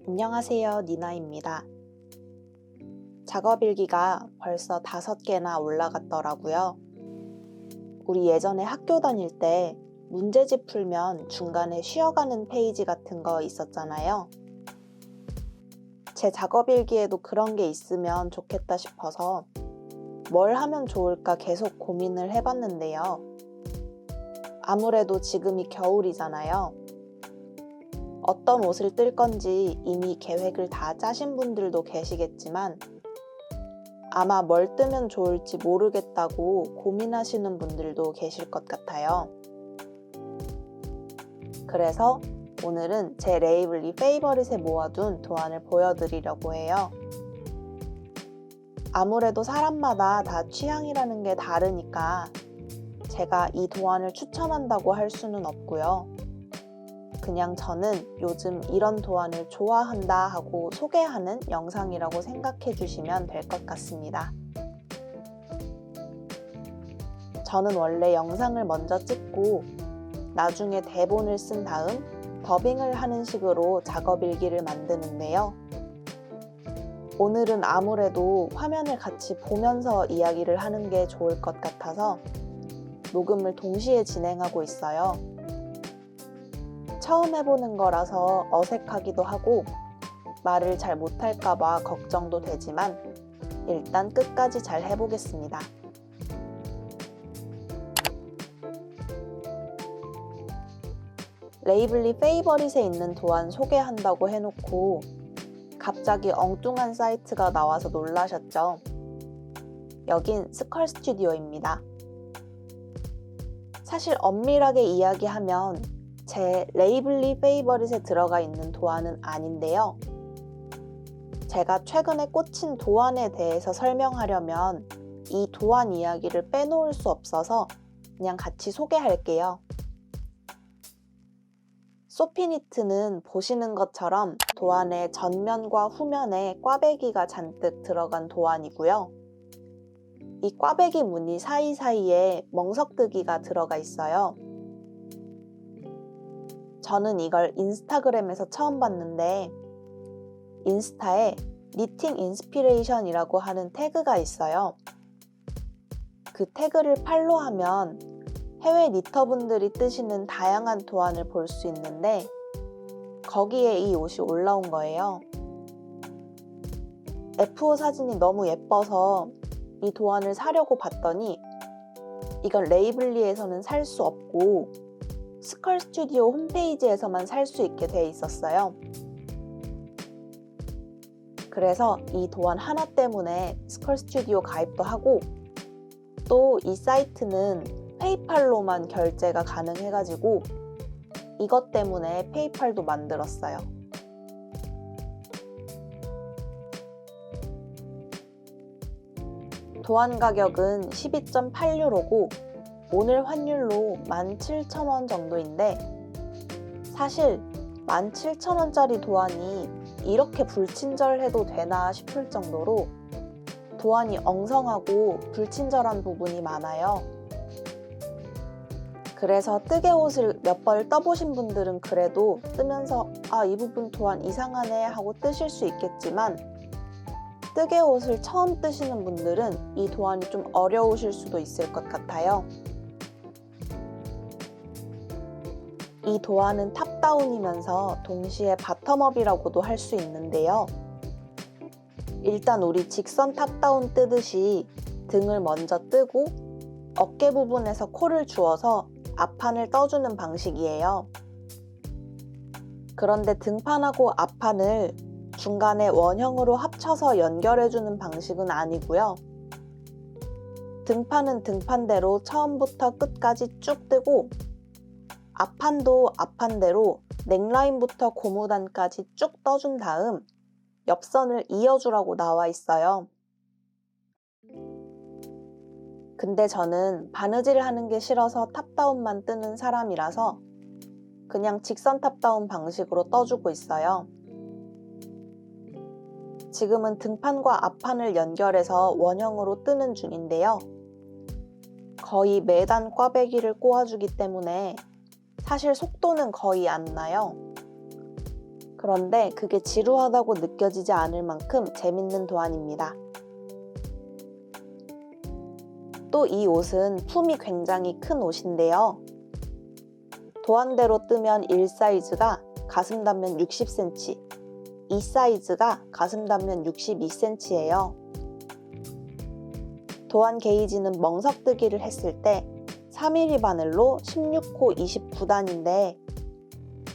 안녕하세요, 니나입니다. 작업일기가 벌써 5개나 올라갔더라고요. 우리 예전에 학교 다닐 때 문제집 풀면 중간에 쉬어가는 페이지 같은 거 있었잖아요. 제 작업일기에도 그런 게 있으면 좋겠다 싶어서 뭘 하면 좋을까 계속 고민을 해봤는데요. 아무래도 지금이 겨울이잖아요. 어떤 옷을 뜰 건지 이미 계획을 다 짜신 분들도 계시겠지만 아마 뭘 뜨면 좋을지 모르겠다고 고민하시는 분들도 계실 것 같아요. 그래서 오늘은 제 레이블리 페이버릿에 모아둔 도안을 보여드리려고 해요. 아무래도 사람마다 다 취향이라는 게 다르니까 제가 이 도안을 추천한다고 할 수는 없고요. 그냥 저는 요즘 이런 도안을 좋아한다 하고 소개하는 영상이라고 생각해 주시면 될 것 같습니다. 저는 원래 영상을 먼저 찍고 나중에 대본을 쓴 다음 더빙을 하는 식으로 작업일기를 만드는데요. 오늘은 아무래도 화면을 같이 보면서 이야기를 하는 게 좋을 것 같아서 녹음을 동시에 진행하고 있어요. 처음 해보는 거라서 어색하기도 하고 말을 잘 못할까봐 걱정도 되지만 일단 끝까지 잘 해보겠습니다. 레이블리 페이버릿에 있는 도안 소개한다고 해놓고 갑자기 엉뚱한 사이트가 나와서 놀라셨죠? 여긴 스컬 스튜디오입니다. 사실 엄밀하게 이야기하면 제 레이블리 페이버릿에 들어가 있는 도안은 아닌데요. 제가 최근에 꽂힌 도안에 대해서 설명하려면 이 도안 이야기를 빼놓을 수 없어서 그냥 같이 소개할게요. 소피니트는 보시는 것처럼 도안의 전면과 후면에 꽈배기가 잔뜩 들어간 도안이고요. 이 꽈배기 무늬 사이사이에 멍석뜨기가 들어가 있어요. 저는 이걸 인스타그램에서 처음 봤는데 인스타에 니팅 인스피레이션이라고 하는 태그가 있어요. 그 태그를 팔로우하면 해외 니터분들이 뜨시는 다양한 도안을 볼 수 있는데 거기에 이 옷이 올라온 거예요. F5 사진이 너무 예뻐서 이 도안을 사려고 봤더니 이건 레이블리에서는 살 수 없고 스컬 스튜디오 홈페이지에서만 살 수 있게 돼 있었어요. 그래서 이 도안 하나 때문에 스컬 스튜디오 가입도 하고 또 이 사이트는 페이팔로만 결제가 가능해가지고 이것 때문에 페이팔도 만들었어요. 도안 가격은 12.8유로고 오늘 환율로 17,000원 정도인데 사실 17,000원짜리 도안이 이렇게 불친절해도 되나 싶을 정도로 도안이 엉성하고 불친절한 부분이 많아요. 그래서 뜨개 옷을 몇 벌 떠보신 분들은 그래도 뜨면서 이 부분 도안 이상하네 하고 뜨실 수 있겠지만 뜨개 옷을 처음 뜨시는 분들은 이 도안이 좀 어려우실 수도 있을 것 같아요. 이 도안은 탑다운이면서 동시에 바텀업이라고도 할 수 있는데요. 일단 우리 직선 탑다운 뜨듯이 등을 먼저 뜨고 어깨 부분에서 코를 주어서 앞판을 떠주는 방식이에요. 그런데 등판하고 앞판을 중간에 원형으로 합쳐서 연결해주는 방식은 아니고요. 등판은 등판대로 처음부터 끝까지 쭉 뜨고 앞판도 앞판대로 넥라인부터 고무단까지 쭉 떠준 다음 옆선을 이어주라고 나와 있어요. 근데 저는 바느질 하는 게 싫어서 탑다운만 뜨는 사람이라서 그냥 직선 탑다운 방식으로 떠주고 있어요. 지금은 등판과 앞판을 연결해서 원형으로 뜨는 중인데요. 거의 매단 꽈배기를 꼬아주기 때문에 사실 속도는 거의 안 나요. 그런데 그게 지루하다고 느껴지지 않을 만큼 재밌는 도안입니다. 또 이 옷은 품이 굉장히 큰 옷인데요. 도안대로 뜨면 1 사이즈가 가슴 단면 60cm, 2 사이즈가 가슴 단면 62cm예요. 도안 게이지는 멍석뜨기를 했을 때 4mm 바늘로 16코 29단인데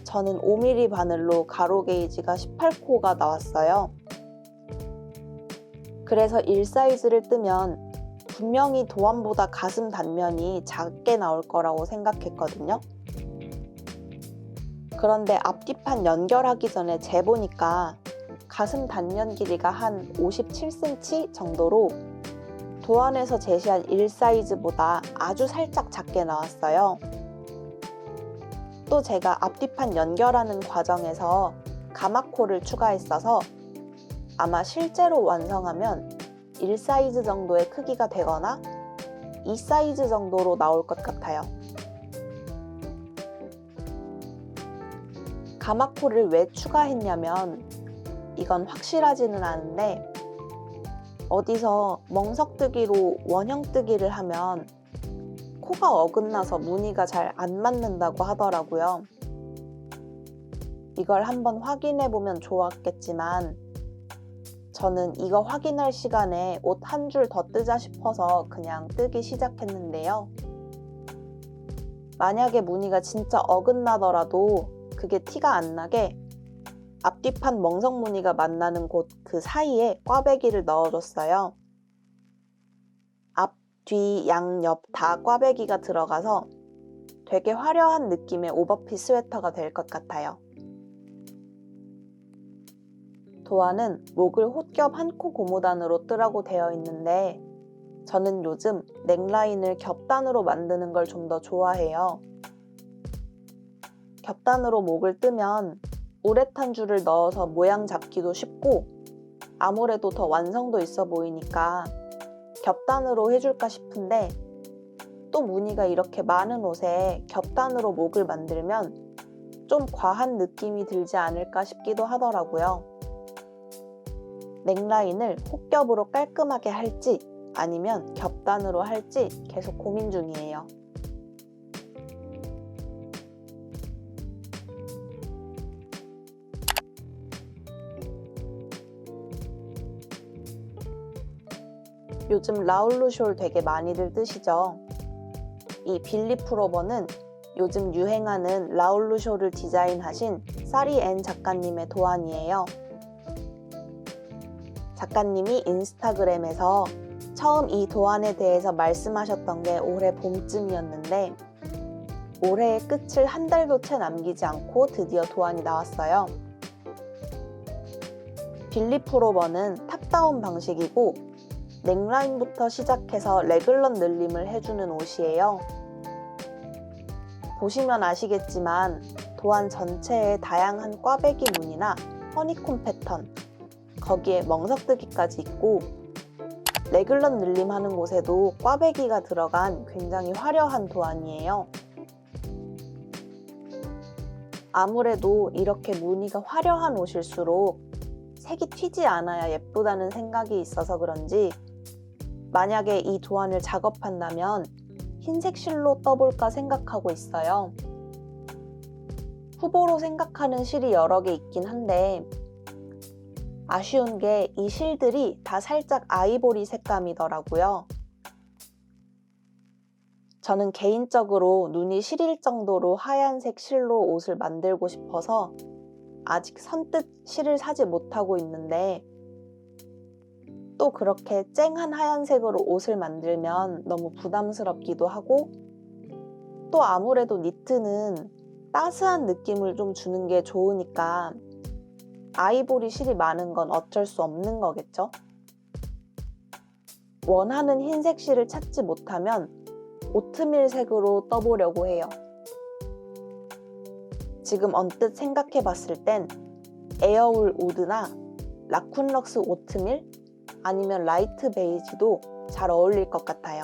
저는 5mm 바늘로 가로 게이지가 18코가 나왔어요. 그래서 1 사이즈를 뜨면 분명히 도안보다 가슴 단면이 작게 나올 거라고 생각했거든요. 그런데 앞뒤판 연결하기 전에 재보니까 가슴 단면 길이가 한 57cm 정도로 도안에서 제시한 1 사이즈보다 아주 살짝 작게 나왔어요. 또 제가 앞뒤판 연결하는 과정에서 가마코를 추가했어서 아마 실제로 완성하면 1 사이즈 정도의 크기가 되거나 2 사이즈 정도로 나올 것 같아요. 가마코를 왜 추가했냐면 이건 확실하지는 않은데 어디서 멍석뜨기로 원형뜨기를 하면 코가 어긋나서 무늬가 잘 안 맞는다고 하더라고요. 이걸 한번 확인해 보면 좋았겠지만 저는 이거 확인할 시간에 옷 한 줄 더 뜨자 싶어서 그냥 뜨기 시작했는데요. 만약에 무늬가 진짜 어긋나더라도 그게 티가 안 나게 앞뒤판 멍석 무늬가 만나는 곳 그 사이에 꽈배기를 넣어줬어요. 앞, 뒤, 양, 옆 다 꽈배기가 들어가서 되게 화려한 느낌의 오버핏 스웨터가 될 것 같아요. 도안은 목을 홑겹 한 코 고무단으로 뜨라고 되어 있는데 저는 요즘 넥라인을 겹단으로 만드는 걸 좀 더 좋아해요. 겹단으로 목을 뜨면 우레탄 줄을 넣어서 모양 잡기도 쉽고 아무래도 더 완성도 있어 보이니까 겹단으로 해줄까 싶은데 또 무늬가 이렇게 많은 옷에 겹단으로 목을 만들면 좀 과한 느낌이 들지 않을까 싶기도 하더라고요. 넥라인을 홑겹으로 깔끔하게 할지 아니면 겹단으로 할지 계속 고민 중이에요. 요즘 라울루숄 되게 많이들 뜨시죠? 이 빌리 프로버는 요즘 유행하는 라울루숄을 디자인하신 사리 앤 작가님의 도안이에요. 작가님이 인스타그램에서 처음 이 도안에 대해서 말씀하셨던 게 올해 봄쯤이었는데 올해의 끝을 한 달도 채 남기지 않고 드디어 도안이 나왔어요. 빌리 프로버는 탑다운 방식이고 넥라인부터 시작해서 레글런 늘림을 해주는 옷이에요. 보시면 아시겠지만 도안 전체에 다양한 꽈배기 무늬나 허니콤 패턴, 거기에 멍석뜨기까지 있고 레글런 늘림하는 곳에도 꽈배기가 들어간 굉장히 화려한 도안이에요. 아무래도 이렇게 무늬가 화려한 옷일수록 색이 튀지 않아야 예쁘다는 생각이 있어서 그런지 만약에 이 도안을 작업한다면 흰색 실로 떠볼까 생각하고 있어요. 후보로 생각하는 실이 여러 개 있긴 한데 아쉬운 게 이 실들이 다 살짝 아이보리 색감이더라고요. 저는 개인적으로 눈이 시릴 정도로 하얀색 실로 옷을 만들고 싶어서 아직 선뜻 실을 사지 못하고 있는데 또 그렇게 쨍한 하얀색으로 옷을 만들면 너무 부담스럽기도 하고 또 아무래도 니트는 따스한 느낌을 좀 주는 게 좋으니까 아이보리 실이 많은 건 어쩔 수 없는 거겠죠? 원하는 흰색 실을 찾지 못하면 오트밀 색으로 떠보려고 해요. 지금 언뜻 생각해 봤을 땐 에어울 우드나 라쿤럭스 오트밀 아니면 라이트 베이지도 잘 어울릴 것 같아요.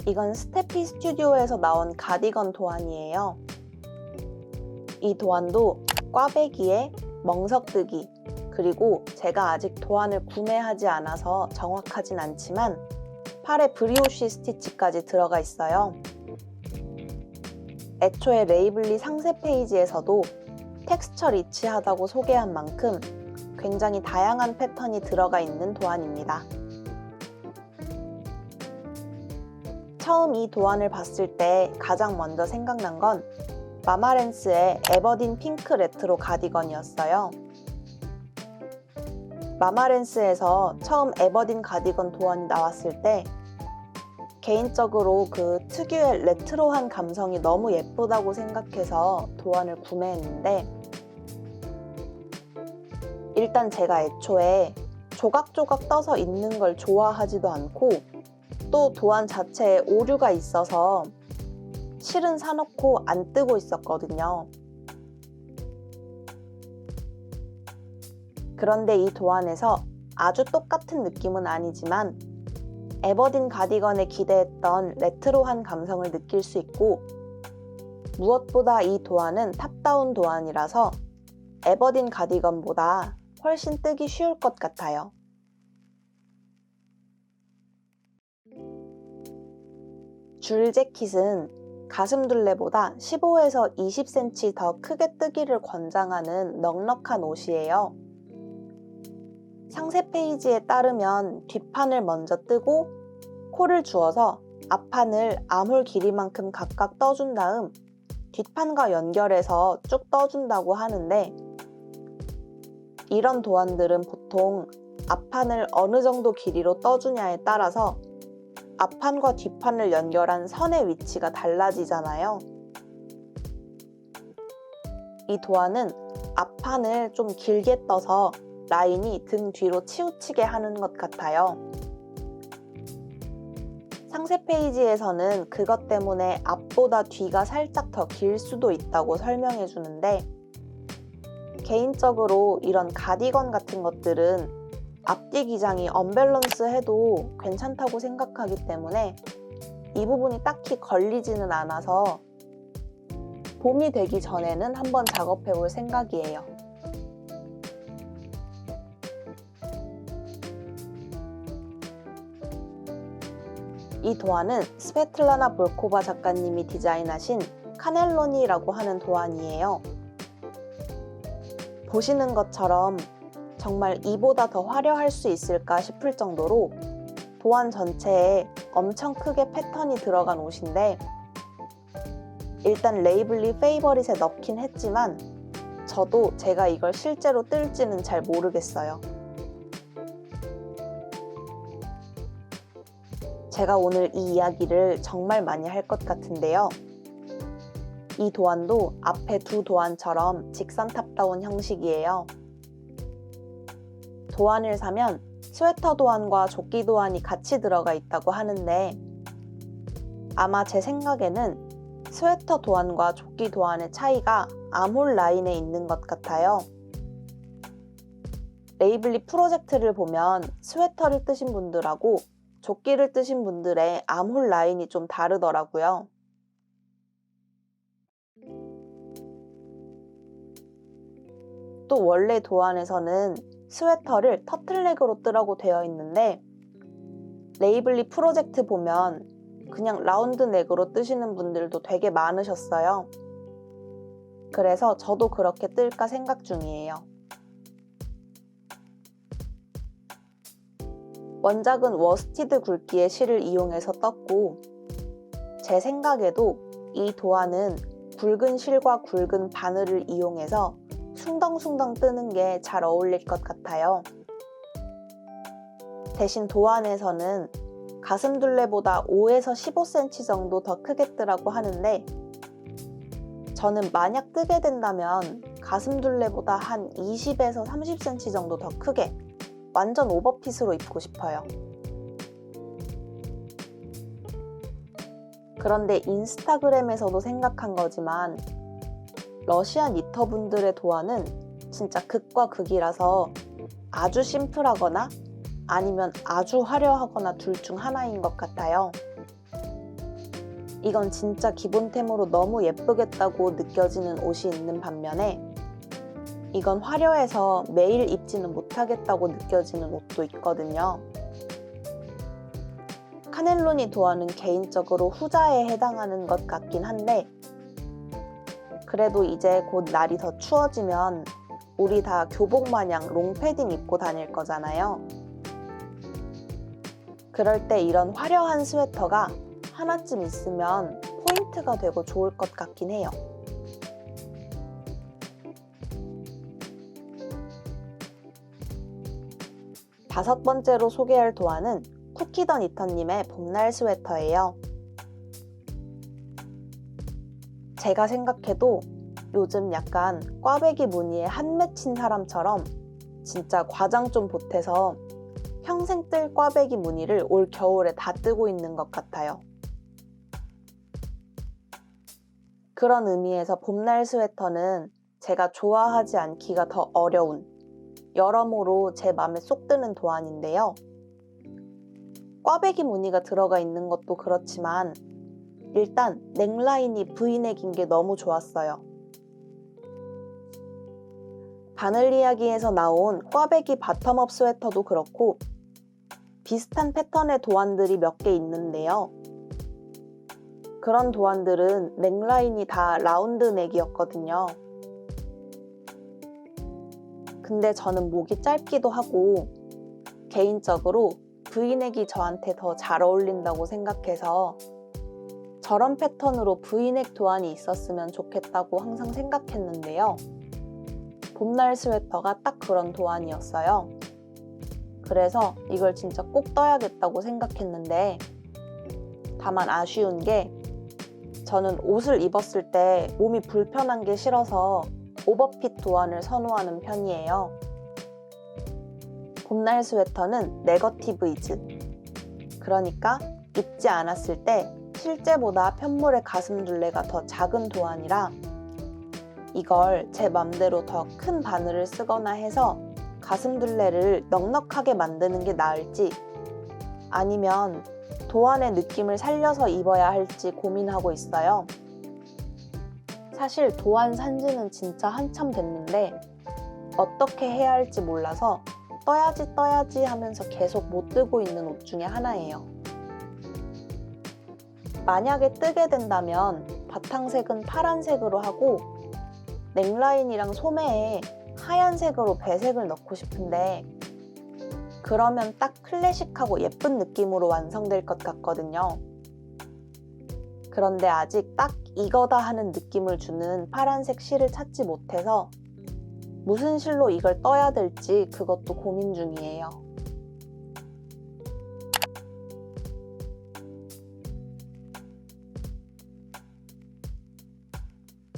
이건 스테피 스튜디오에서 나온 가디건 도안이에요. 이 도안도 꽈배기에 멍석뜨기, 그리고 제가 아직 도안을 구매하지 않아서 정확하진 않지만 팔에 브리오쉬 스티치까지 들어가 있어요. 애초에 레이블리 상세 페이지에서도 텍스처 리치하다고 소개한 만큼 굉장히 다양한 패턴이 들어가 있는 도안입니다. 처음 이 도안을 봤을 때 가장 먼저 생각난 건 마마렌스의 에버딘 핑크 레트로 가디건이었어요. 마마렌스에서 처음 에버딘 가디건 도안이 나왔을 때 개인적으로 그 특유의 레트로한 감성이 너무 예쁘다고 생각해서 도안을 구매했는데, 일단 제가 애초에 조각조각 떠서 있는 걸 좋아하지도 않고 또 도안 자체에 오류가 있어서 실은 사놓고 안 뜨고 있었거든요. 그런데 이 도안에서 아주 똑같은 느낌은 아니지만 에버딘 가디건에 기대했던 레트로한 감성을 느낄 수 있고, 무엇보다 이 도안은 탑다운 도안이라서 에버딘 가디건보다 훨씬 뜨기 쉬울 것 같아요. 줄 재킷은 가슴둘레보다 15에서 20cm 더 크게 뜨기를 권장하는 넉넉한 옷이에요. 상세 페이지에 따르면 뒷판을 먼저 뜨고 코를 주어서 앞판을 암홀 길이만큼 각각 떠준 다음 뒷판과 연결해서 쭉 떠준다고 하는데, 이런 도안들은 보통 앞판을 어느 정도 길이로 떠주냐에 따라서 앞판과 뒷판을 연결한 선의 위치가 달라지잖아요. 이 도안은 앞판을 좀 길게 떠서 라인이 등 뒤로 치우치게 하는 것 같아요. 상세 페이지에서는 그것 때문에 앞보다 뒤가 살짝 더 길 수도 있다고 설명해 주는데, 개인적으로 이런 가디건 같은 것들은 앞뒤 기장이 언밸런스해도 괜찮다고 생각하기 때문에 이 부분이 딱히 걸리지는 않아서 봄이 되기 전에는 한번 작업해 볼 생각이에요. 이 도안은 스베틀라나 볼코바 작가님이 디자인하신 카넬로니라고 하는 도안이에요. 보시는 것처럼 정말 이보다 더 화려할 수 있을까 싶을 정도로 도안 전체에 엄청 크게 패턴이 들어간 옷인데, 일단 레이블리 페이버릿에 넣긴 했지만 저도 제가 이걸 실제로 뜰지는 잘 모르겠어요. 제가 오늘 이 이야기를 정말 많이 할 것 같은데요. 이 도안도 앞에 두 도안처럼 직선 탑다운 형식이에요. 도안을 사면 스웨터 도안과 조끼 도안이 같이 들어가 있다고 하는데, 아마 제 생각에는 스웨터 도안과 조끼 도안의 차이가 암홀 라인에 있는 것 같아요. 레이블리 프로젝트를 보면 스웨터를 뜨신 분들하고 조끼를 뜨신 분들의 암홀 라인이 좀 다르더라고요. 또 원래 도안에서는 스웨터를 터틀넥으로 뜨라고 되어 있는데, 레이블리 프로젝트 보면 그냥 라운드 넥으로 뜨시는 분들도 되게 많으셨어요. 그래서 저도 그렇게 뜰까 생각 중이에요. 원작은 워스티드 굵기의 실을 이용해서 떴고, 제 생각에도 이 도안은 굵은 실과 굵은 바늘을 이용해서 숭덩숭덩 뜨는 게 잘 어울릴 것 같아요. 대신 도안에서는 가슴둘레보다 5에서 15cm 정도 더 크게 뜨라고 하는데, 저는 만약 뜨게 된다면 가슴둘레보다 한 20에서 30cm 정도 더 크게 완전 오버핏으로 입고 싶어요. 그런데 인스타그램에서도 생각한 거지만 러시아 니터분들의 도안은 진짜 극과 극이라서 아주 심플하거나 아니면 아주 화려하거나 둘 중 하나인 것 같아요. 이건 진짜 기본템으로 너무 예쁘겠다고 느껴지는 옷이 있는 반면에 이건 화려해서 매일 입지는 못하겠다고 느껴지는 옷도 있거든요. 카넬로니 도안은 개인적으로 후자에 해당하는 것 같긴 한데 그래도 이제 곧 날이 더 추워지면 우리 다 교복 마냥 롱패딩 입고 다닐 거잖아요. 그럴 때 이런 화려한 스웨터가 하나쯤 있으면 포인트가 되고 좋을 것 같긴 해요. 다섯 번째로 소개할 도안은 쿠키 더 니터님의 봄날 스웨터예요. 제가 생각해도 요즘 약간 꽈배기 무늬에 한 맺힌 사람처럼 진짜 과장 좀 보태서 평생 뜰 꽈배기 무늬를 올 겨울에 다 뜨고 있는 것 같아요. 그런 의미에서 봄날 스웨터는 제가 좋아하지 않기가 더 어려운 여러모로 제 맘에 쏙 드는 도안인데요. 꽈배기 무늬가 들어가 있는 것도 그렇지만 일단 넥라인이 V넥인 게 너무 좋았어요. 바늘 이야기에서 나온 꽈배기 바텀업 스웨터도 그렇고 비슷한 패턴의 도안들이 몇 개 있는데요. 그런 도안들은 넥라인이 다 라운드 넥이었거든요. 근데 저는 목이 짧기도 하고 개인적으로 V넥이 저한테 더 잘 어울린다고 생각해서 저런 패턴으로 V넥 도안이 있었으면 좋겠다고 항상 생각했는데요. 봄날 스웨터가 딱 그런 도안이었어요. 그래서 이걸 진짜 꼭 떠야겠다고 생각했는데 다만 아쉬운 게 저는 옷을 입었을 때 몸이 불편한 게 싫어서 오버핏 도안을 선호하는 편이에요. 봄날 스웨터는 네거티브이즈. 그러니까 입지 않았을 때 실제보다 편물의 가슴 둘레가 더 작은 도안이라 이걸 제 맘대로 더 큰 바늘을 쓰거나 해서 가슴 둘레를 넉넉하게 만드는 게 나을지 아니면 도안의 느낌을 살려서 입어야 할지 고민하고 있어요. 사실 도안 산지는 진짜 한참 됐는데 어떻게 해야 할지 몰라서 떠야지 하면서 계속 못 뜨고 있는 옷 중에 하나예요. 만약에 뜨게 된다면 바탕색은 파란색으로 하고 넥라인이랑 소매에 하얀색으로 배색을 넣고 싶은데 그러면 딱 클래식하고 예쁜 느낌으로 완성될 것 같거든요. 그런데 아직 딱 이거다 하는 느낌을 주는 파란색 실을 찾지 못해서 무슨 실로 이걸 떠야 될지 그것도 고민 중이에요.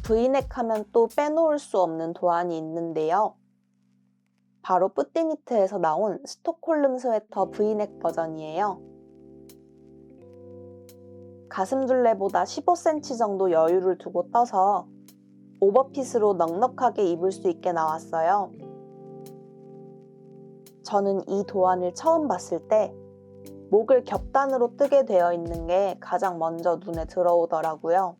V넥 하면 또 빼놓을 수 없는 도안이 있는데요. 바로 뿌띠니트에서 나온 스톡홀름 스웨터 V넥 버전이에요. 가슴 둘레보다 15cm 정도 여유를 두고 떠서 오버핏으로 넉넉하게 입을 수 있게 나왔어요. 저는 이 도안을 처음 봤을 때 목을 겹단으로 뜨게 되어 있는 게 가장 먼저 눈에 들어오더라고요.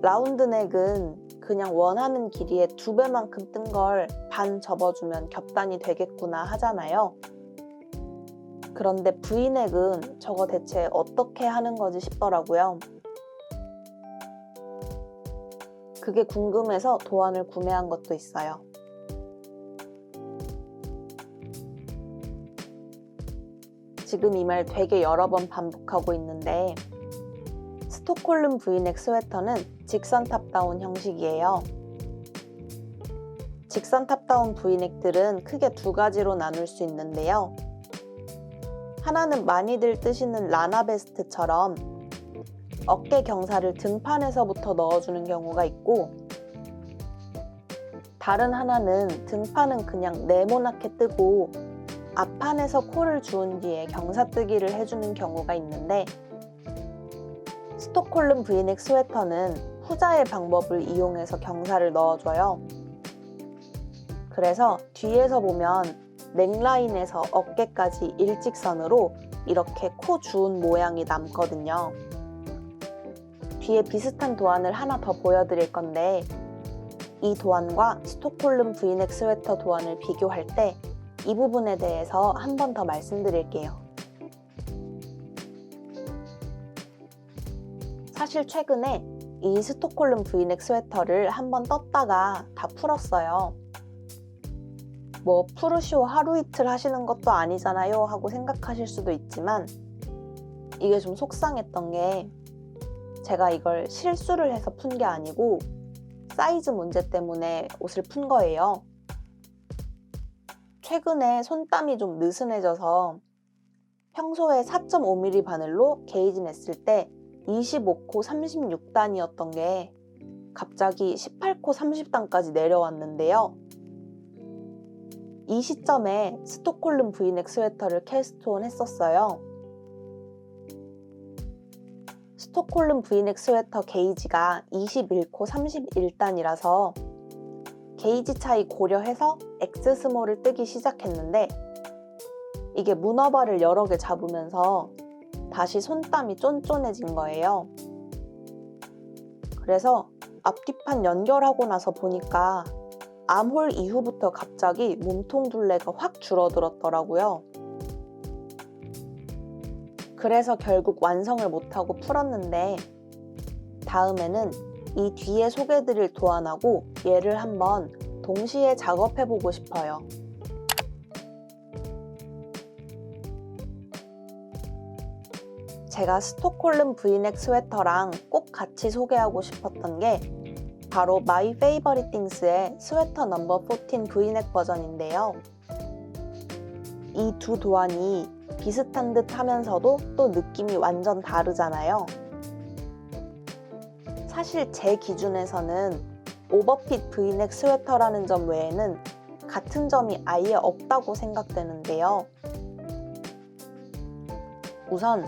라운드 넥은 그냥 원하는 길이의 2배만큼 뜬 걸 반 접어주면 겹단이 되겠구나 하잖아요. 그런데 V넥은 저거 대체 어떻게 하는 거지 싶더라고요. 그게 궁금해서 도안을 구매한 것도 있어요. 지금 이 말 되게 여러 번 반복하고 있는데 스톡홀름 V넥 스웨터는 직선 탑다운 형식이에요. 직선 탑다운 V넥들은 크게 두 가지로 나눌 수 있는데요. 하나는 많이들 뜨시는 라나 베스트처럼 어깨 경사를 등판에서부터 넣어주는 경우가 있고 다른 하나는 등판은 그냥 네모나게 뜨고 앞판에서 코를 주운 뒤에 경사뜨기를 해주는 경우가 있는데 스톡홀름 V넥 스웨터는 후자의 방법을 이용해서 경사를 넣어줘요. 그래서 뒤에서 보면 넥라인에서 어깨까지 일직선으로 이렇게 코 주운 모양이 남거든요. 뒤에 비슷한 도안을 하나 더 보여드릴 건데 이 도안과 스톡홀름 브이넥 스웨터 도안을 비교할 때 이 부분에 대해서 한 번 더 말씀드릴게요. 사실 최근에 이 스톡홀름 브이넥 스웨터를 한번 떴다가 다 풀었어요. 뭐 푸르시오 하루 이틀 하시는 것도 아니잖아요 하고 생각하실 수도 있지만 이게 좀 속상했던 게 제가 이걸 실수를 해서 푼 게 아니고 사이즈 문제 때문에 옷을 푼 거예요. 최근에 손땀이 좀 느슨해져서 평소에 4.5mm 바늘로 게이지 냈을 때 25코 36단이었던 게 갑자기 18코 30단까지 내려왔는데요. 이 시점에 스톡홀름 브이넥 스웨터를 캐스트온 했었어요. 스톡홀름 브이넥 스웨터 게이지가 21코 31단이라서 게이지 차이 고려해서 X 스몰을 뜨기 시작했는데 이게 문어발을 여러 개 잡으면서 다시 손땀이 쫀쫀해진 거예요. 그래서 앞뒤판 연결하고 나서 보니까 암홀 이후부터 갑자기 몸통 둘레가 확 줄어들었더라고요. 그래서 결국 완성을 못하고 풀었는데 다음에는 이 뒤에 소개해드릴 도안하고 얘를 한번 동시에 작업해보고 싶어요. 제가 스톡홀름 브이넥 스웨터랑 꼭 같이 소개하고 싶었던 게 바로 마이 페이버릿 띵스의 스웨터 넘버 14 브이넥 버전인데요. 이 두 도안이 비슷한 듯 하면서도 또 느낌이 완전 다르잖아요. 사실 제 기준에서는 오버핏 브이넥 스웨터라는 점 외에는 같은 점이 아예 없다고 생각되는데요. 우선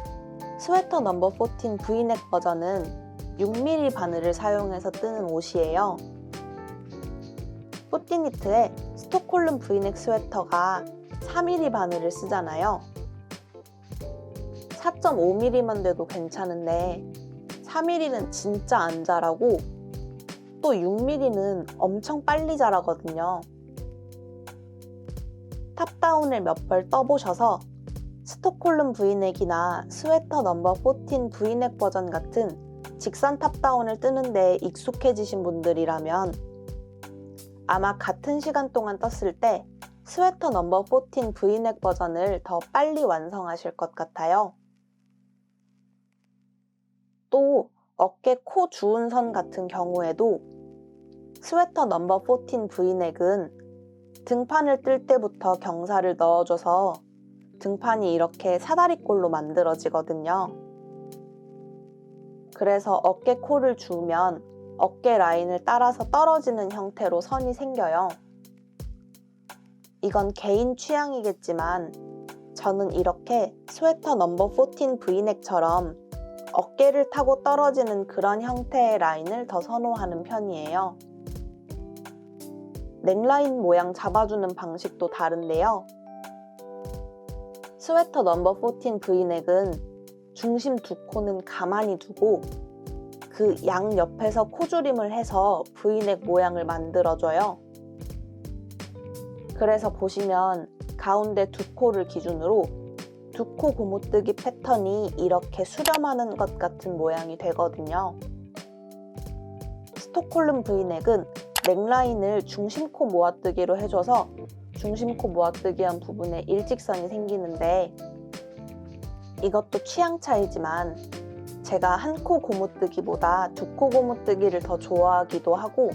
스웨터 넘버 14 브이넥 버전은 6mm 바늘을 사용해서 뜨는 옷이에요. 푸티니트에 스톡홀름 브이넥 스웨터가 4mm 바늘을 쓰잖아요. 4.5mm만 돼도 괜찮은데 4mm는 진짜 안 자라고 또 6mm는 엄청 빨리 자라거든요. 탑다운을 몇 벌 떠보셔서 스톡홀름 브이넥이나 스웨터 넘버 14 브이넥 버전 같은 직선 탑다운을 뜨는데 익숙해지신 분들이라면 아마 같은 시간 동안 떴을 때 스웨터 넘버 14 브이넥 버전을 더 빨리 완성하실 것 같아요. 또 어깨 코 주은 선 같은 경우에도 스웨터 넘버 14 브이넥은 등판을 뜰 때부터 경사를 넣어줘서 등판이 이렇게 사다리꼴로 만들어지거든요. 그래서 어깨 코를 주우면 어깨 라인을 따라서 떨어지는 형태로 선이 생겨요. 이건 개인 취향이겠지만 저는 이렇게 스웨터 넘버 14 브이넥처럼 어깨를 타고 떨어지는 그런 형태의 라인을 더 선호하는 편이에요. 넥라인 모양 잡아주는 방식도 다른데요. 스웨터 넘버 14 브이넥은 중심 두 코는 가만히 두고 그 양 옆에서 코줄임을 해서 브이넥 모양을 만들어줘요. 그래서 보시면 가운데 두 코를 기준으로 두 코 고무뜨기 패턴이 이렇게 수렴하는 것 같은 모양이 되거든요. 스톡홀름 브이넥은 넥라인을 중심코 모아뜨기로 해줘서 중심코 모아뜨기한 부분에 일직선이 생기는데 이것도 취향 차이지만 제가 한 코 고무뜨기보다 두 코 고무뜨기를 더 좋아하기도 하고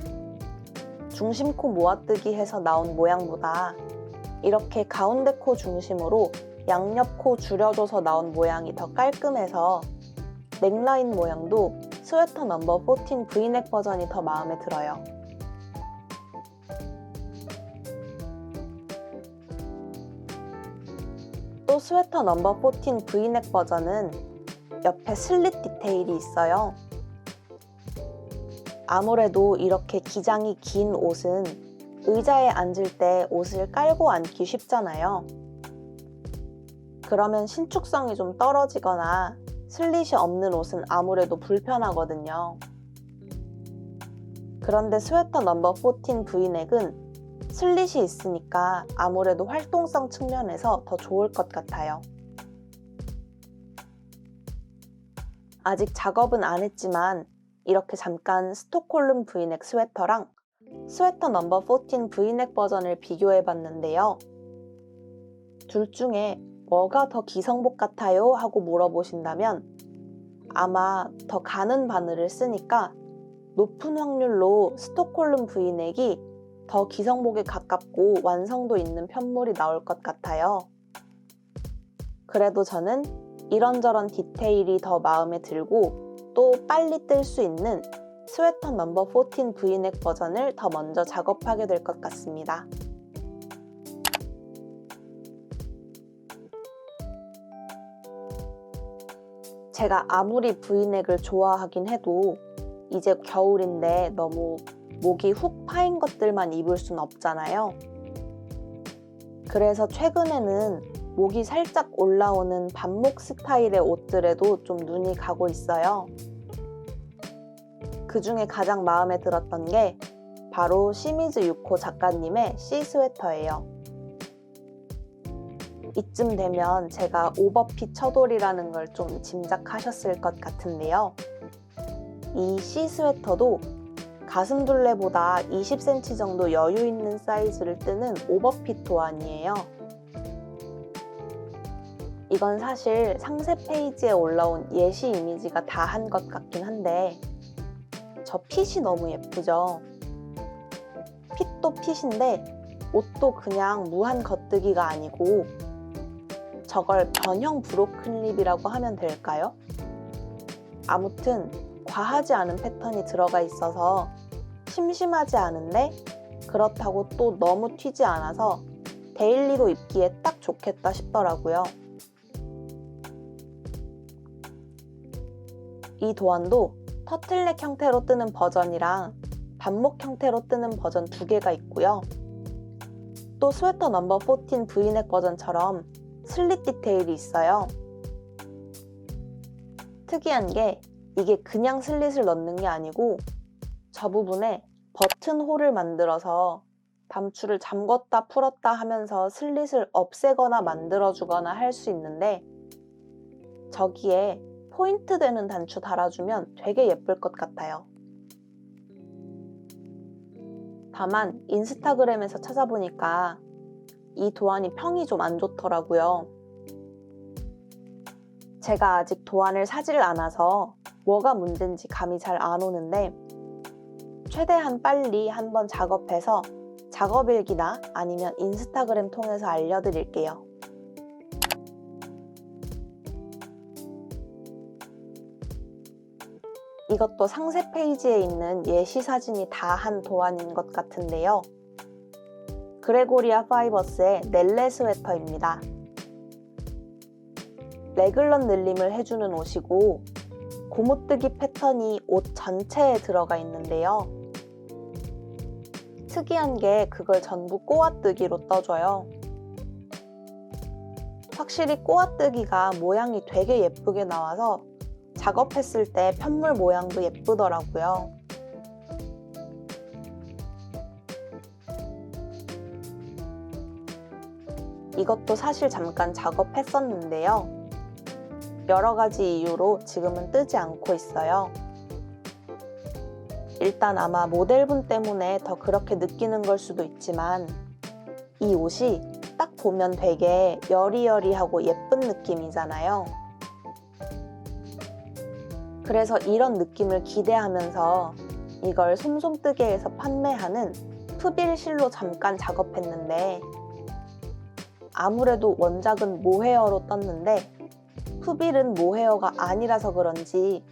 중심코 모아뜨기 해서 나온 모양보다 이렇게 가운데 코 중심으로 양옆 코 줄여줘서 나온 모양이 더 깔끔해서 넥라인 모양도 스웨터 넘버 14 브이넥 버전이 더 마음에 들어요. 또 스웨터 넘버 14 브이넥 버전은 옆에 슬릿 디테일이 있어요. 아무래도 이렇게 기장이 긴 옷은 의자에 앉을 때 옷을 깔고 앉기 쉽잖아요. 그러면 신축성이 좀 떨어지거나 슬릿이 없는 옷은 아무래도 불편하거든요. 그런데 스웨터 넘버 14 브이넥은 슬릿이 있으니까 아무래도 활동성 측면에서 더 좋을 것 같아요. 아직 작업은 안 했지만 이렇게 잠깐 스톡홀름 브이넥 스웨터랑 스웨터 넘버 14 브이넥 버전을 비교해 봤는데요. 둘 중에 뭐가 더 기성복 같아요? 하고 물어보신다면 아마 더 가는 바늘을 쓰니까 높은 확률로 스톡홀름 브이넥이 더 기성복에 가깝고 완성도 있는 편물이 나올 것 같아요. 그래도 저는 이런저런 디테일이 더 마음에 들고 또 빨리 뜰 수 있는 스웨터 넘버 14 브이넥 버전을 더 먼저 작업하게 될 것 같습니다. 제가 아무리 브이넥을 좋아하긴 해도 이제 겨울인데 너무 목이 훅 파인 것들만 입을 순 없잖아요. 그래서 최근에는 목이 살짝 올라오는 반목 스타일의 옷들에도 좀 눈이 가고 있어요. 그 중에 가장 마음에 들었던 게 바로 시미즈 유코 작가님의 C 스웨터예요. 이쯤 되면 제가 오버핏 처돌이라는 걸 좀 짐작하셨을 것 같은데요. 이 C 스웨터도 가슴둘레보다 20cm 정도 여유 있는 사이즈를 뜨는 오버핏 도안이에요. 이건 사실 상세 페이지에 올라온 예시 이미지가 다 한 것 같긴 한데 저 핏이 너무 예쁘죠? 핏도 핏인데 옷도 그냥 무한 겉뜨기가 아니고 저걸 변형 브로큰립이라고 하면 될까요? 아무튼 과하지 않은 패턴이 들어가 있어서 심심하지 않은데 그렇다고 또 너무 튀지 않아서 데일리로 입기에 딱 좋겠다 싶더라고요. 이 도안도 터틀넥 형태로 뜨는 버전이랑 반목 형태로 뜨는 버전 두 개가 있고요. 또 스웨터 넘버 14 브이넥 버전처럼 슬릿 디테일이 있어요. 특이한 게 이게 그냥 슬릿을 넣는 게 아니고 저 부분에 버튼 홀을 만들어서 단추를 잠궜다 풀었다 하면서 슬릿을 없애거나 만들어주거나 할 수 있는데 저기에 포인트 되는 단추 달아주면 되게 예쁠 것 같아요. 다만 인스타그램에서 찾아보니까 이 도안이 평이 좀 안 좋더라고요. 제가 아직 도안을 사질 않아서 뭐가 문제인지 감이 잘 안 오는데 최대한 빨리 한번 작업해서 작업일기나 아니면 인스타그램 통해서 알려드릴게요. 이것도 상세 페이지에 있는 예시 사진이 다 한 도안인 것 같은데요. 그레고리아 파이버스의 넬레 스웨터입니다. 레글런 늘림을 해주는 옷이고 고무뜨기 패턴이 옷 전체에 들어가 있는데요. 특이한 게 그걸 전부 꼬아뜨기로 떠줘요. 확실히 꼬아뜨기가 모양이 되게 예쁘게 나와서 작업했을 때 편물 모양도 예쁘더라고요. 이것도 사실 잠깐 작업했었는데요. 여러 가지 이유로 지금은 뜨지 않고 있어요. 일단 아마 모델분 때문에 더 그렇게 느끼는 걸 수도 있지만 이 옷이 딱 보면 되게 여리여리하고 예쁜 느낌이잖아요. 그래서 이런 느낌을 기대하면서 이걸 솜솜뜨개에서 판매하는 푸빌 실로 잠깐 작업했는데 아무래도 원작은 모헤어로 떴는데 푸빌은 모헤어가 아니라서 그런지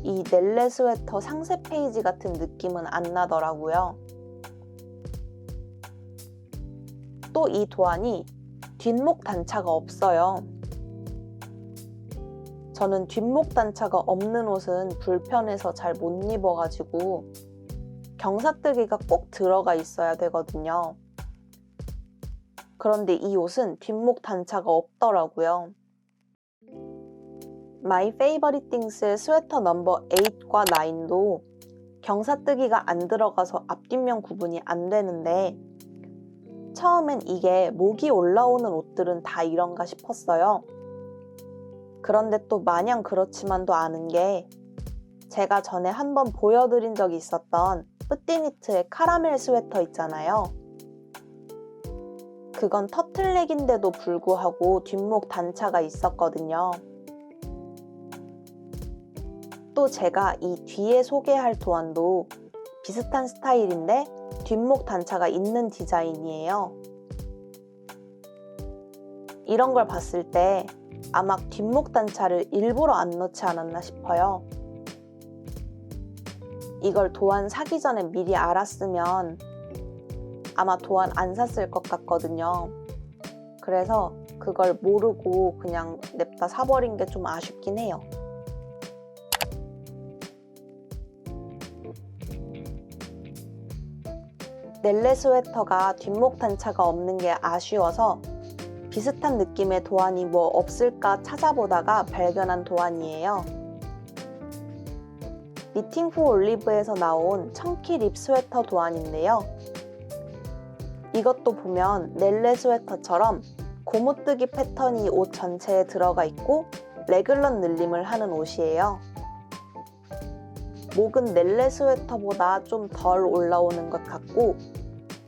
이 넬레 스웨터 상세 페이지 같은 느낌은 안 나더라고요. 또 이 도안이 뒷목 단차가 없어요. 저는 뒷목 단차가 없는 옷은 불편해서 잘 못 입어가지고 경사뜨기가 꼭 들어가 있어야 되거든요. 그런데 이 옷은 뒷목 단차가 없더라고요. My Favorite Things의 스웨터 넘버 8과 9도 경사뜨기가 안 들어가서 앞뒷면 구분이 안 되는데 처음엔 이게 목이 올라오는 옷들은 다 이런가 싶었어요. 그런데 또 마냥 그렇지만도 않은 게 제가 전에 한번 보여드린 적이 있었던 뿌띠니트의 카라멜 스웨터 있잖아요. 그건 터틀넥인데도 불구하고 뒷목 단차가 있었거든요. 또 제가 이 뒤에 소개할 도안도 비슷한 스타일인데 뒷목 단차가 있는 디자인이에요. 이런 걸 봤을 때 아마 뒷목 단차를 일부러 안 넣지 않았나 싶어요. 이걸 도안 사기 전에 미리 알았으면 아마 도안 안 샀을 것 같거든요. 그래서 그걸 모르고 그냥 냅다 사버린 게 좀 아쉽긴 해요. 넬레 스웨터가 뒷목 단차가 없는 게 아쉬워서 비슷한 느낌의 도안이 뭐 없을까 찾아보다가 발견한 도안이에요. 니팅 포 올리브에서 나온 청키 립 스웨터 도안인데요. 이것도 보면 넬레 스웨터처럼 고무뜨기 패턴이 옷 전체에 들어가 있고 레글런 늘림을 하는 옷이에요. 목은 넬레 스웨터보다 좀 덜 올라오는 것 같고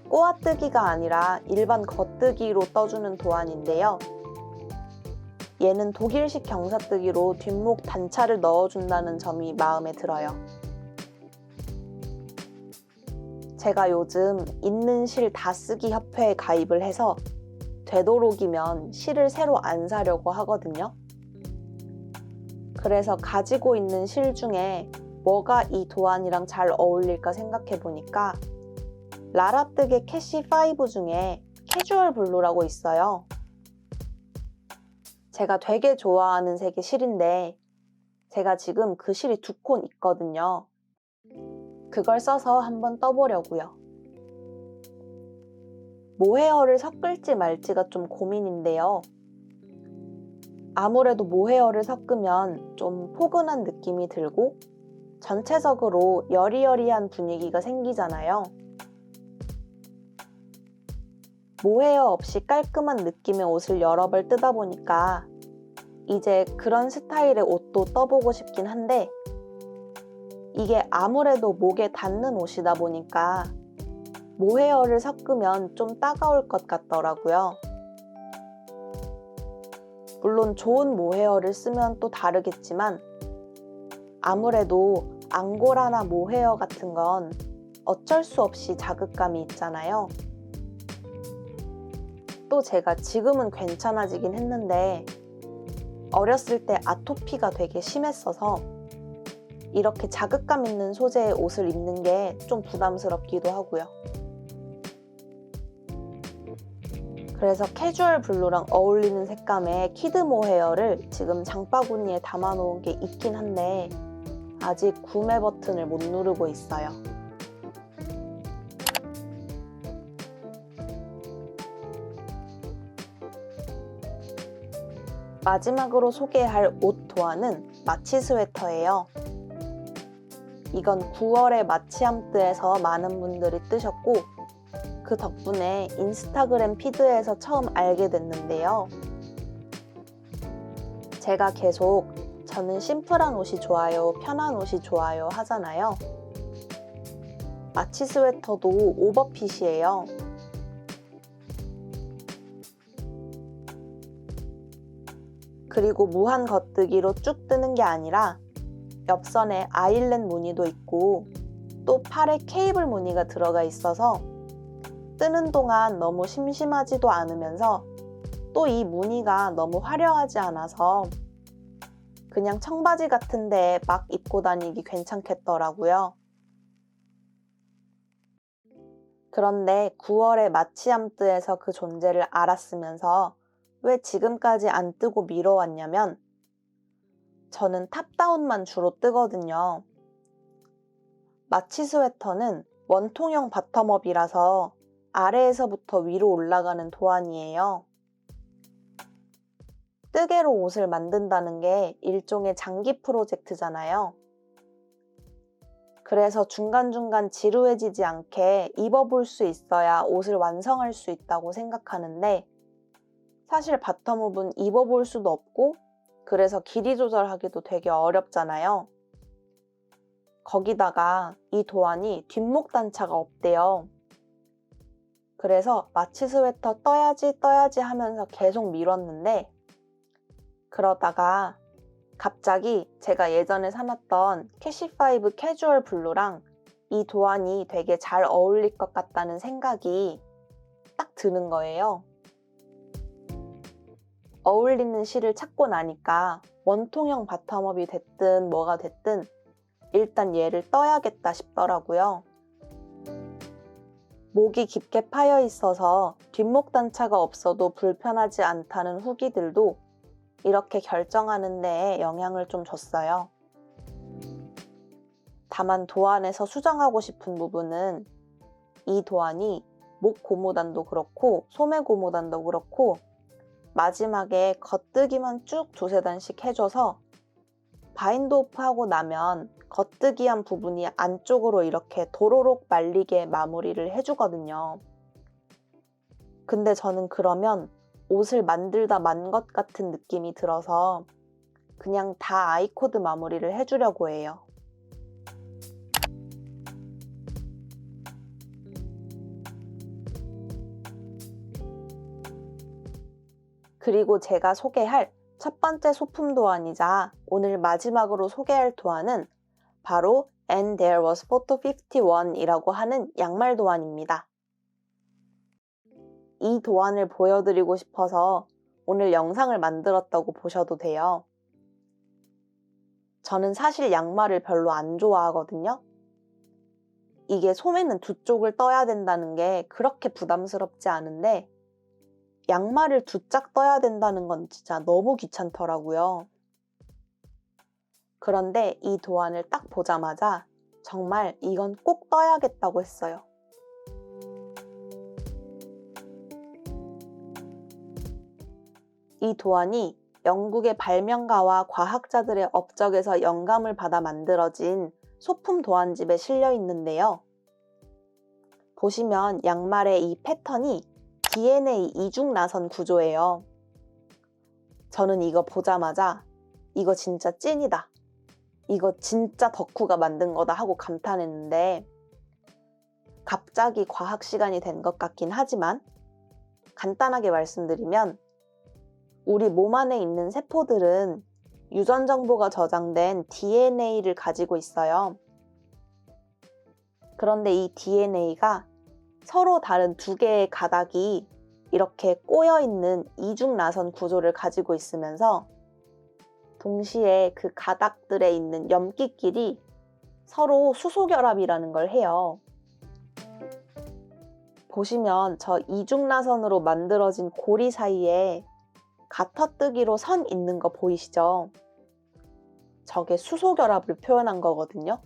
꼬아뜨기가 아니라 일반 겉뜨기로 떠주는 도안인데요. 얘는 독일식 경사뜨기로 뒷목 단차를 넣어준다는 점이 마음에 들어요. 제가 요즘 있는 실 다 쓰기 협회에 가입을 해서 되도록이면 실을 새로 안 사려고 하거든요. 그래서 가지고 있는 실 중에 뭐가 이 도안이랑 잘 어울릴까 생각해 보니까 라라뜨게 캐시 5 중에 캐주얼 블루라고 있어요. 제가 되게 좋아하는 색의 실인데 제가 지금 그 실이 2콘 있거든요. 그걸 써서 한번 떠보려고요. 모헤어를 섞을지 말지가 좀 고민인데요. 아무래도 모헤어를 섞으면 좀 포근한 느낌이 들고 전체적으로 여리여리한 분위기가 생기잖아요. 모헤어 없이 깔끔한 느낌의 옷을 여러 벌 뜯어 보니까 이제 그런 스타일의 옷도 떠보고 싶긴 한데 이게 아무래도 목에 닿는 옷이다 보니까 모헤어를 섞으면 좀 따가울 것 같더라고요. 물론 좋은 모헤어를 쓰면 또 다르겠지만 아무래도 앙고라나 모헤어 같은 건 어쩔 수 없이 자극감이 있잖아요. 또 제가 지금은 괜찮아지긴 했는데 어렸을 때 아토피가 되게 심했어서 이렇게 자극감 있는 소재의 옷을 입는 게 좀 부담스럽기도 하고요. 그래서 캐주얼 블루랑 어울리는 색감의 키드 모헤어를 지금 장바구니에 담아놓은 게 있긴 한데 아직 구매 버튼을 못 누르고 있어요. 마지막으로 소개할 옷 도안은 마치 스웨터예요. 이건 9월에 마치암뜨에서 많은 분들이 뜨셨고 그 덕분에 인스타그램 피드에서 처음 알게 됐는데요. 제가 계속 저는 심플한 옷이 좋아요, 편한 옷이 좋아요 하잖아요. 마치 스웨터도 오버핏이에요. 그리고 무한 겉뜨기로 쭉 뜨는 게 아니라 옆선에 아일랜드 무늬도 있고 또 팔에 케이블 무늬가 들어가 있어서 뜨는 동안 너무 심심하지도 않으면서 또 이 무늬가 너무 화려하지 않아서 그냥 청바지 같은데 막 입고 다니기 괜찮겠더라고요. 그런데 9월에 마치암뜨에서 그 존재를 알았으면서 왜 지금까지 안 뜨고 미뤄왔냐면 저는 탑다운만 주로 뜨거든요. 마치 스웨터는 원통형 바텀업이라서 아래에서부터 위로 올라가는 도안이에요. 뜨개로 옷을 만든다는 게 일종의 장기 프로젝트잖아요. 그래서 중간중간 지루해지지 않게 입어볼 수 있어야 옷을 완성할 수 있다고 생각하는데 사실 바텀업은 입어볼 수도 없고 그래서 길이 조절하기도 되게 어렵잖아요. 거기다가 이 도안이 뒷목 단차가 없대요. 그래서 마치 스웨터 떠야지 하면서 계속 미뤘는데 그러다가 갑자기 제가 예전에 사놨던 캐시5 캐주얼 블루랑 이 도안이 되게 잘 어울릴 것 같다는 생각이 딱 드는 거예요. 어울리는 실을 찾고 나니까 원통형 바텀업이 됐든 뭐가 됐든 일단 얘를 떠야겠다 싶더라고요. 목이 깊게 파여 있어서 뒷목 단차가 없어도 불편하지 않다는 후기들도 이렇게 결정하는 데에 영향을 좀 줬어요. 다만 도안에서 수정하고 싶은 부분은 이 도안이 목 고무단도 그렇고 소매 고무단도 그렇고 마지막에 겉뜨기만 쭉 두세 단씩 해줘서 바인드 오프하고 나면 겉뜨기한 부분이 안쪽으로 이렇게 도로록 말리게 마무리를 해주거든요. 근데 저는 그러면 옷을 만들다 만 것 같은 느낌이 들어서 그냥 다 아이코드 마무리를 해주려고 해요. 그리고 제가 소개할 첫 번째 소품 도안이자 오늘 마지막으로 소개할 도안은 바로 And There Was Photo 51이라고 하는 양말 도안입니다. 이 도안을 보여드리고 싶어서 오늘 영상을 만들었다고 보셔도 돼요. 저는 사실 양말을 별로 안 좋아하거든요. 이게 소매는 두 쪽을 떠야 된다는 게 그렇게 부담스럽지 않은데 양말을 두 짝 떠야 된다는 건 진짜 너무 귀찮더라고요. 그런데 이 도안을 딱 보자마자 정말 이건 꼭 떠야겠다고 했어요. 이 도안이 영국의 발명가와 과학자들의 업적에서 영감을 받아 만들어진 소품 도안집에 실려 있는데요. 보시면 양말의 이 패턴이 DNA 이중 나선 구조예요. 저는 이거 보자마자 이거 진짜 찐이다. 이거 진짜 덕후가 만든 거다 하고 감탄했는데 갑자기 과학 시간이 된 것 같긴 하지만 간단하게 말씀드리면 우리 몸 안에 있는 세포들은 유전 정보가 저장된 DNA를 가지고 있어요. 그런데 이 DNA가 서로 다른 두 개의 가닥이 이렇게 꼬여있는 이중 나선 구조를 가지고 있으면서 동시에 그 가닥들에 있는 염기끼리 서로 수소결합이라는 걸 해요. 보시면 저 이중 나선으로 만들어진 고리 사이에 가터뜨기로 선 있는 거 보이시죠? 저게 수소결합을 표현한 거거든요.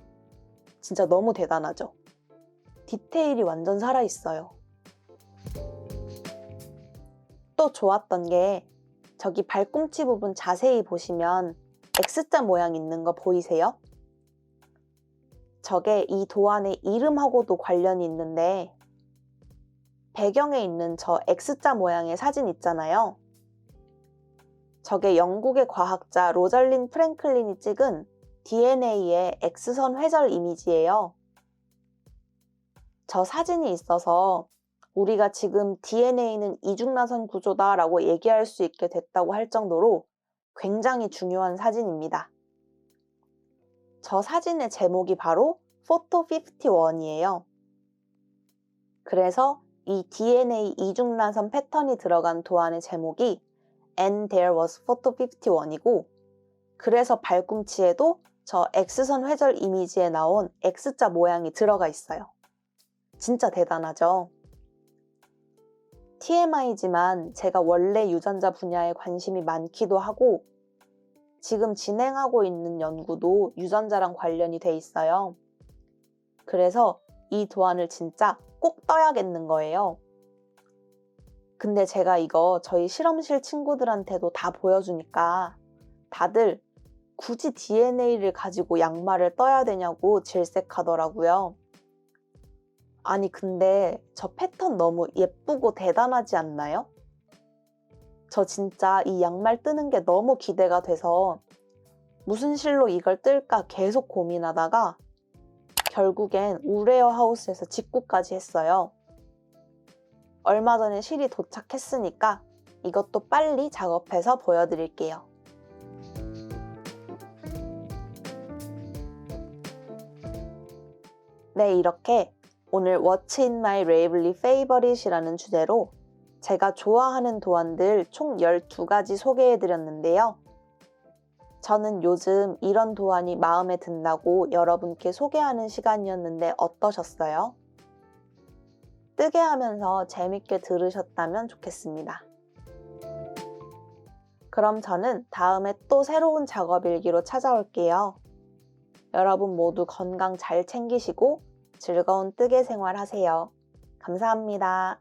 진짜 너무 대단하죠? 디테일이 완전 살아있어요. 또 좋았던 게 저기 발꿈치 부분 자세히 보시면 X자 모양 있는 거 보이세요? 저게 이 도안의 이름하고도 관련이 있는데 배경에 있는 저 X자 모양의 사진 있잖아요. 저게 영국의 과학자 로잘린 프랭클린이 찍은 DNA의 X선 회절 이미지예요. 저 사진이 있어서 우리가 지금 DNA는 이중나선 구조다라고 얘기할 수 있게 됐다고 할 정도로 굉장히 중요한 사진입니다. 저 사진의 제목이 바로 Photo 51이에요. 그래서 이 DNA 이중나선 패턴이 들어간 도안의 제목이 And There Was Photo 51이고 그래서 발꿈치에도 저 X선 회절 이미지에 나온 X자 모양이 들어가 있어요. 진짜 대단하죠? TMI지만 제가 원래 유전자 분야에 관심이 많기도 하고 지금 진행하고 있는 연구도 유전자랑 관련이 돼 있어요. 그래서 이 도안을 진짜 꼭 떠야겠는 거예요. 근데 제가 이거 저희 실험실 친구들한테도 다 보여주니까 다들 굳이 DNA를 가지고 양말을 떠야 되냐고 질색하더라고요. 아니, 근데 저 패턴 너무 예쁘고 대단하지 않나요? 저 진짜 이 양말 뜨는 게 너무 기대가 돼서 무슨 실로 이걸 뜰까 계속 고민하다가 결국엔 우레어 하우스에서 직구까지 했어요. 얼마 전에 실이 도착했으니까 이것도 빨리 작업해서 보여드릴게요. 네, 이렇게 오늘 What's in my Ravely Favorit이라는 주제로 제가 좋아하는 도안들 총 12가지 소개해드렸는데요. 저는 요즘 이런 도안이 마음에 든다고 여러분께 소개하는 시간이었는데 어떠셨어요? 뜨게 하면서 재밌게 들으셨다면 좋겠습니다. 그럼 저는 다음에 또 새로운 작업 일기로 찾아올게요. 여러분 모두 건강 잘 챙기시고 즐거운 뜨개 생활 하세요. 감사합니다.